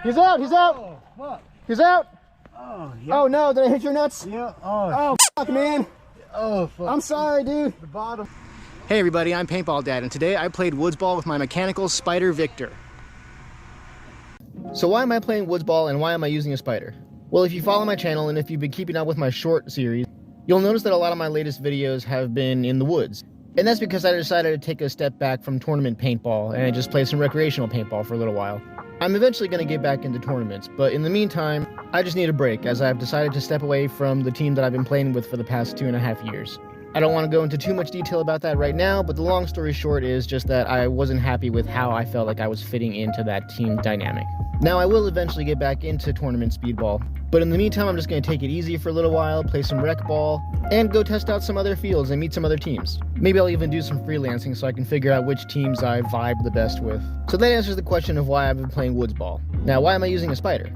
He's out, he's out. Oh, fuck. He's out. Oh, yeah. Oh no, did I hit your nuts? Yeah. Oh, Oh, fuck, man. oh, fuck. I'm sorry, dude. The bottom. Hey everybody, I'm Paintball Dad, and today I played Woodsball with my mechanical Spider Victor. So why am I playing Woodsball and why am I using a Spider? Well, if you follow my channel and if you've been keeping up with my short series, you'll notice that a lot of my latest videos have been in the woods. And that's because I decided to take a step back from tournament paintball and just play some recreational paintball for a little while. I'm eventually going to get back into tournaments, but in the meantime, I just need a break as I've decided to step away from the team that I've been playing with for the past 2.5 years. I don't want to go into too much detail about that right now, but the long story short is just that I wasn't happy with how I felt like I was fitting into that team dynamic. Now, I will eventually get back into tournament speedball, but in the meantime, I'm just going to take it easy for a little while, play some rec ball, and go test out some other fields and meet some other teams. Maybe I'll even do some freelancing so I can figure out which teams I vibe the best with. So that answers the question of why I've been playing Woodsball. Now, why am I using a Spider?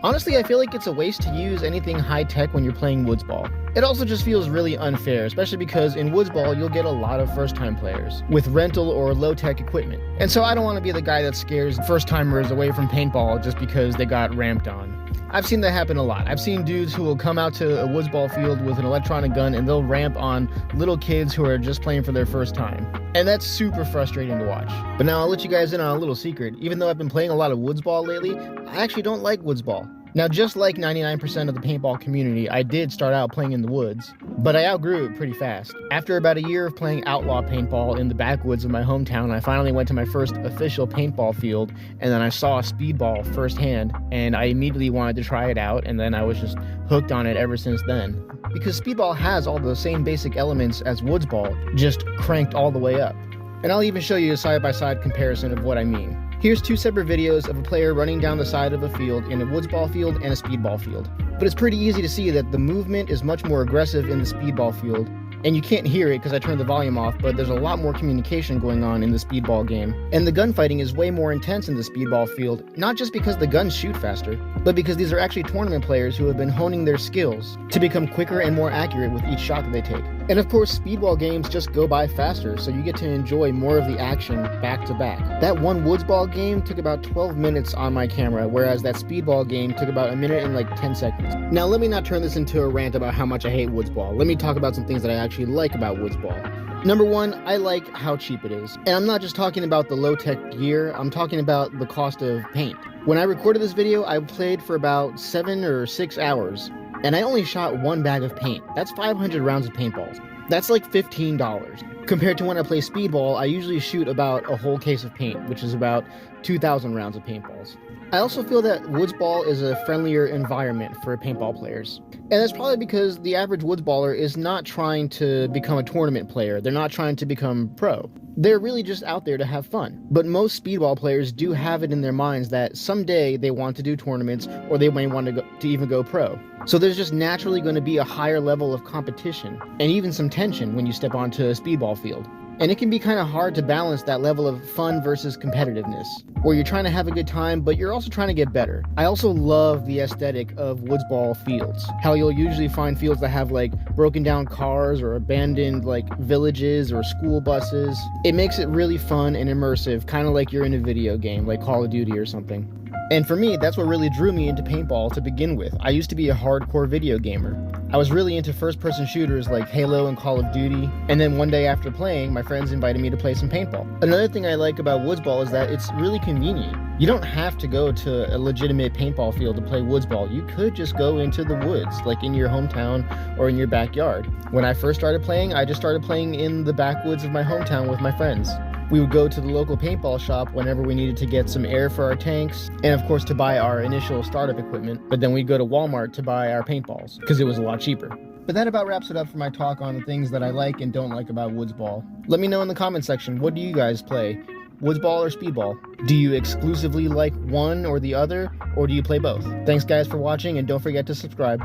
Honestly, I feel like it's a waste to use anything high-tech when you're playing Woodsball. It also just feels really unfair, especially because in Woodsball, you'll get a lot of first-time players with rental or low-tech equipment. And so I don't want to be the guy that scares first-timers away from paintball just because they got ramped on. I've seen that happen a lot. I've seen dudes who will come out to a Woodsball field with an electronic gun and they'll ramp on little kids who are just playing for their first time. And that's super frustrating to watch. But now I'll let you guys in on a little secret. Even though I've been playing a lot of Woodsball lately, I actually don't like Woodsball. Now, just like 99% of the paintball community, I did start out playing in the woods, but I outgrew it pretty fast. After about a year of playing outlaw paintball in the backwoods of my hometown, I finally went to my first official paintball field, and then I saw Speedball firsthand, and I immediately wanted to try it out, and then I was just hooked on it ever since then. Because Speedball has all the same basic elements as Woodsball, just cranked all the way up. And I'll even show you a side-by-side comparison of what I mean. Here's two separate videos of a player running down the side of a field in a Woodsball field and a Speedball field. But it's pretty easy to see that the movement is much more aggressive in the Speedball field, and you can't hear it because I turned the volume off, but there's a lot more communication going on in the Speedball game. And the gunfighting is way more intense in the Speedball field, not just because the guns shoot faster, but because these are actually tournament players who have been honing their skills to become quicker and more accurate with each shot that they take. And of course, Speedball games just go by faster, so you get to enjoy more of the action back to back. That one Woodsball game took about 12 minutes on my camera, whereas that Speedball game took about a minute and like 10 seconds. Now, let me not turn this into a rant about how much I hate Woodsball. Let me talk about some things that I actually like about Woodsball. Number one, I like how cheap it is. And I'm not just talking about the low-tech gear, I'm talking about the cost of paint. When I recorded this video, I played for about 7 or 6 hours, and I only shot one bag of paint. That's 500 rounds of paintballs. That's like $15. Compared to when I play Speedball, I usually shoot about a whole case of paint, which is about 2,000 rounds of paintballs. I also feel that Woodsball is a friendlier environment for paintball players. And that's probably because the average Woodsballer is not trying to become a tournament player. They're not trying to become pro. They're really just out there to have fun. But most Speedball players do have it in their minds that someday they want to do tournaments or they may want to even go pro. So there's just naturally going to be a higher level of competition and even some tension when you step onto a Speedball field. And it can be kind of hard to balance that level of fun versus competitiveness, where you're trying to have a good time, but you're also trying to get better. I also love the aesthetic of Woodsball fields. How you'll usually find fields that have like broken down cars or abandoned like villages or school buses. It makes it really fun and immersive, kind of like you're in a video game, like Call of Duty or something. And for me, that's what really drew me into paintball to begin with. I used to be a hardcore video gamer. I was really into first-person shooters like Halo and Call of Duty, and then one day after playing, my friends invited me to play some paintball. Another thing I like about Woodsball is that it's really convenient. You don't have to go to a legitimate paintball field to play Woodsball. You could just go into the woods, like in your hometown or in your backyard. When I first started playing, I just started playing in the backwoods of my hometown with my friends. We would go to the local paintball shop whenever we needed to get some air for our tanks, and of course to buy our initial startup equipment, but then we'd go to Walmart to buy our paintballs, because it was a lot cheaper. But that about wraps it up for my talk on the things that I like and don't like about Woodsball. Let me know in the comment section, what do you guys play? Woodsball or Speedball? Do you exclusively like one or the other, or do you play both? Thanks guys for watching, and don't forget to subscribe.